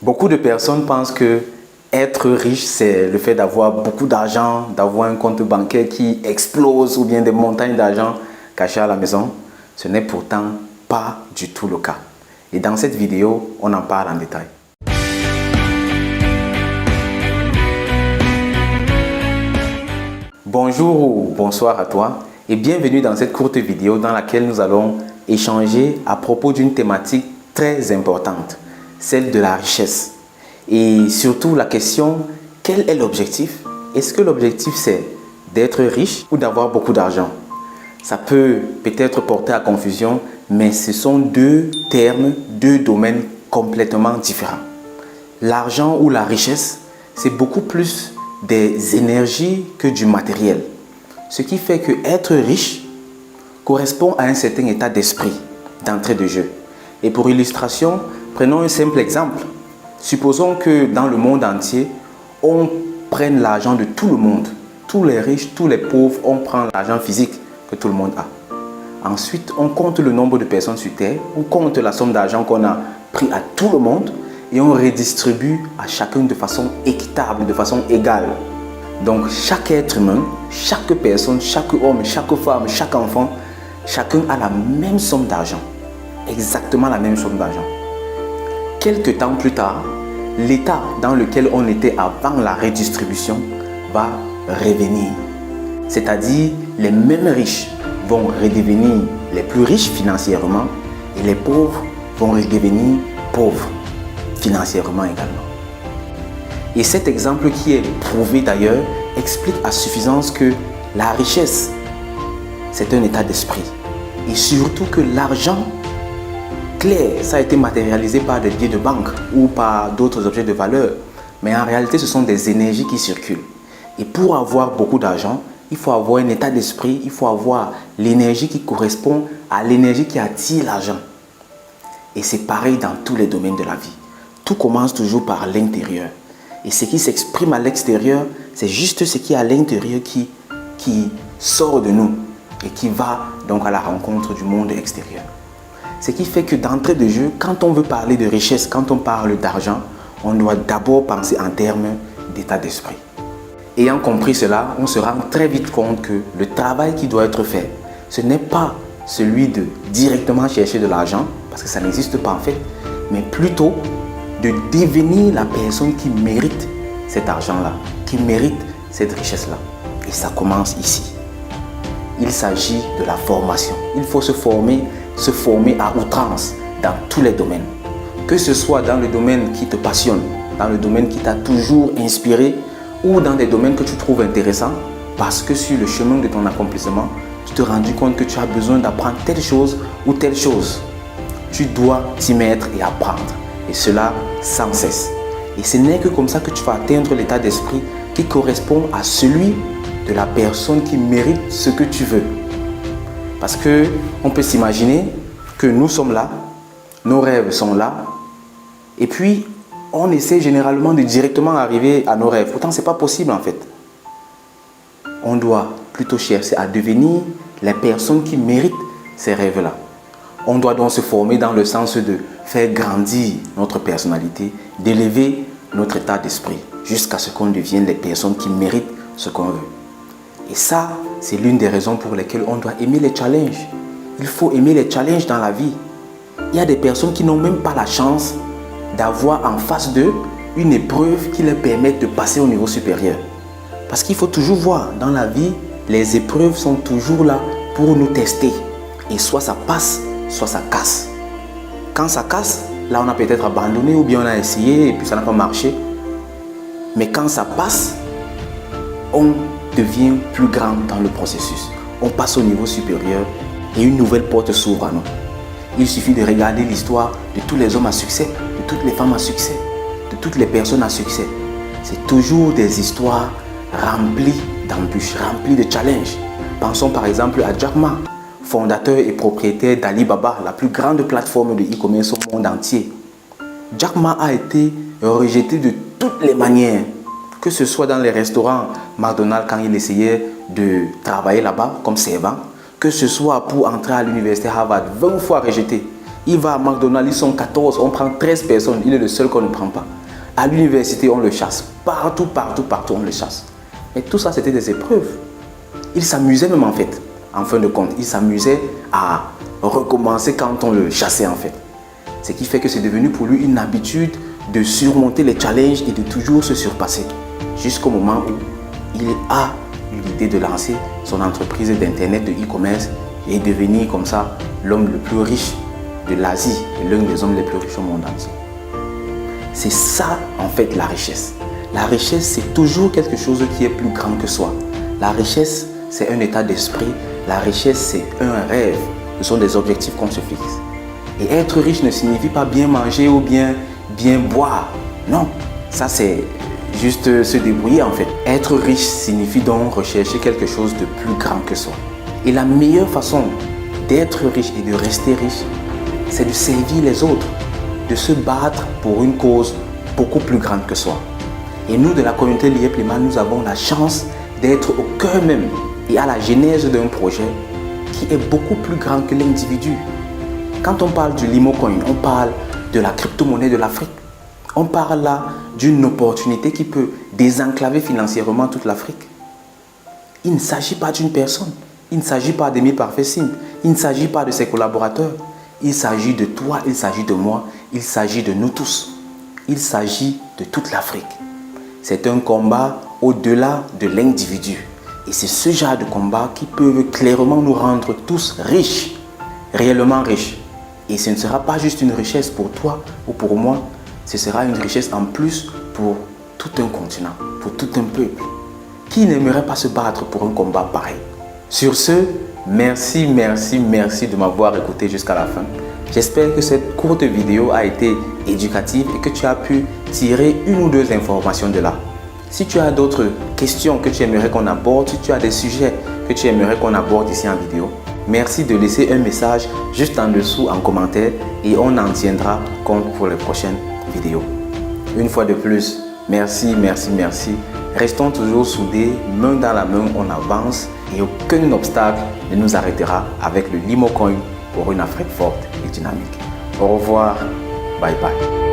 Beaucoup de personnes pensent que être riche, c'est le fait d'avoir beaucoup d'argent, d'avoir un compte bancaire qui explose ou bien des montagnes d'argent cachées à la maison. Ce n'est pourtant pas du tout le cas. Et dans cette vidéo, on en parle en détail. Bonjour ou bonsoir à toi et bienvenue dans cette courte vidéo dans laquelle nous allons échanger à propos d'une thématique très importante, celle de la richesse. Et surtout la question, quel est l'objectif? Est-ce que l'objectif c'est d'être riche ou d'avoir beaucoup d'argent? Ça peut peut-être porter à confusion, mais ce sont deux termes, deux domaines complètement différents. L'argent ou la richesse, c'est beaucoup plus des énergies que du matériel. Ce qui fait que être riche correspond à un certain état d'esprit d'entrée de jeu. Et pour illustration, prenons un simple exemple. Supposons que dans le monde entier, on prenne l'argent de tout le monde. Tous les riches, tous les pauvres, on prend l'argent physique que tout le monde a. Ensuite, on compte le nombre de personnes sur Terre, on compte la somme d'argent qu'on a pris à tout le monde et on redistribue à chacun de façon équitable, de façon égale. Donc, chaque être humain, chaque personne, chaque homme, chaque femme, chaque enfant, chacun a la même somme d'argent. Exactement la même somme d'argent. Quelque temps plus tard, l'état dans lequel on était avant la redistribution va revenir. C'est-à-dire, les mêmes riches vont redevenir les plus riches financièrement et les pauvres vont redevenir pauvres financièrement également. Et cet exemple qui est prouvé d'ailleurs explique à suffisance que la richesse, c'est un état d'esprit. Et surtout que l'argent, clair, ça a été matérialisé par des billets de banque ou par d'autres objets de valeur. Mais en réalité, ce sont des énergies qui circulent. Et pour avoir beaucoup d'argent, il faut avoir un état d'esprit, il faut avoir l'énergie qui correspond à l'énergie qui attire l'argent. Et c'est pareil dans tous les domaines de la vie. Tout commence toujours par l'intérieur. Et ce qui s'exprime à l'extérieur, c'est juste ce qui est à l'intérieur qui sort de nous et qui va donc à la rencontre du monde extérieur. Ce qui fait que d'entrée de jeu, quand on veut parler de richesse, quand on parle d'argent, on doit d'abord penser en termes d'état d'esprit. Ayant compris cela, on se rend très vite compte que le travail qui doit être fait, ce n'est pas celui de directement chercher de l'argent, parce que ça n'existe pas en fait, mais plutôt de devenir la personne qui mérite cet argent-là, qui mérite cette richesse-là. Et ça commence ici. Il s'agit de la formation. Il faut se former à outrance dans tous les domaines. Que ce soit dans le domaine qui te passionne, dans le domaine qui t'a toujours inspiré ou dans des domaines que tu trouves intéressants parce que sur le chemin de ton accomplissement, tu te rends compte que tu as besoin d'apprendre telle chose ou telle chose. Tu dois t'y mettre et apprendre. Et cela sans cesse. Et ce n'est que comme ça que tu vas atteindre l'état d'esprit qui correspond à celui de la personne qui mérite ce que tu veux. Parce qu'on peut s'imaginer que nous sommes là, nos rêves sont là, et puis on essaie généralement de directement arriver à nos rêves. Pourtant, ce n'est pas possible en fait. On doit plutôt chercher à devenir les personnes qui méritent ces rêves-là. On doit donc se former dans le sens de faire grandir notre personnalité, d'élever notre état d'esprit jusqu'à ce qu'on devienne les personnes qui méritent ce qu'on veut. Et ça, c'est l'une des raisons pour lesquelles on doit aimer les challenges. Il faut aimer les challenges dans la vie. Il y a des personnes qui n'ont même pas la chance d'avoir en face d'eux une épreuve qui leur permette de passer au niveau supérieur. Parce qu'il faut toujours voir, dans la vie, les épreuves sont toujours là pour nous tester. Et soit ça passe, soit ça casse. Quand ça casse, là on a peut-être abandonné ou bien on a essayé et puis ça n'a pas marché. Mais quand ça passe, on devient plus grand dans le processus. On passe au niveau supérieur et une nouvelle porte s'ouvre à nous. Il suffit de regarder l'histoire de tous les hommes à succès, de toutes les femmes à succès, de toutes les personnes à succès. C'est toujours des histoires remplies d'embûches, remplies de challenges. Pensons par exemple à Jack Ma, fondateur et propriétaire d'Alibaba, la plus grande plateforme de e-commerce au monde entier. Jack Ma a été rejeté de toutes les manières, que ce soit dans les restaurants McDonald's quand il essayait de travailler là-bas comme servant, que ce soit pour entrer à l'université Harvard, 20 fois rejeté. Il va à McDonald's, ils sont 14, on prend 13 personnes, il est le seul qu'on ne prend pas. À l'université, on le chasse. Partout, on le chasse. Et tout ça, c'était des épreuves. Il s'amusait même en fait, en fin de compte. Il s'amusait à recommencer quand on le chassait en fait. Ce qui fait que c'est devenu pour lui une habitude de surmonter les challenges et de toujours se surpasser. Jusqu'au moment où il a eu l'idée de lancer son entreprise d'internet, de e-commerce et devenir comme ça l'homme le plus riche de l'Asie et l'un des hommes les plus riches au monde entier. C'est ça en fait la richesse. La richesse, c'est toujours quelque chose qui est plus grand que soi. La richesse, c'est un état d'esprit. La richesse, c'est un rêve. Ce sont des objectifs qu'on se fixe. Et être riche ne signifie pas bien manger ou bien boire. Non, ça c'est juste se débrouiller en fait. Être riche signifie donc rechercher quelque chose de plus grand que soi. Et la meilleure façon d'être riche et de rester riche, c'est de servir les autres, de se battre pour une cause beaucoup plus grande que soi. Et nous, de la communauté Liep Lima, nous avons la chance d'être au cœur même et à la genèse d'un projet qui est beaucoup plus grand que l'individu. Quand on parle du Limocoin, on parle de la crypto-monnaie de l'Afrique. On parle là d'une opportunité qui peut désenclaver financièrement toute l'Afrique. Il ne s'agit pas d'une personne. Il ne s'agit pas d'Emile Parfait-Singh. Il ne s'agit pas de ses collaborateurs. Il s'agit de toi, il s'agit de moi, il s'agit de nous tous. Il s'agit de toute l'Afrique. C'est un combat au-delà de l'individu. Et c'est ce genre de combat qui peut clairement nous rendre tous riches, réellement riches. Et ce ne sera pas juste une richesse pour toi ou pour moi, ce sera une richesse en plus pour tout un continent, pour tout un peuple. Qui n'aimerait pas se battre pour un combat pareil? Sur ce, merci de m'avoir écouté jusqu'à la fin. J'espère que cette courte vidéo a été éducative et que tu as pu tirer une ou deux informations de là. Si tu as d'autres questions que tu aimerais qu'on aborde, si tu as des sujets que tu aimerais qu'on aborde ici en vidéo, merci de laisser un message juste en dessous en commentaire et on en tiendra compte pour les prochaines vidéos. Une fois de plus, merci. Restons toujours soudés, main dans la main, on avance et aucun obstacle ne nous arrêtera avec le Limocoin pour une Afrique forte et dynamique. Au revoir, bye bye.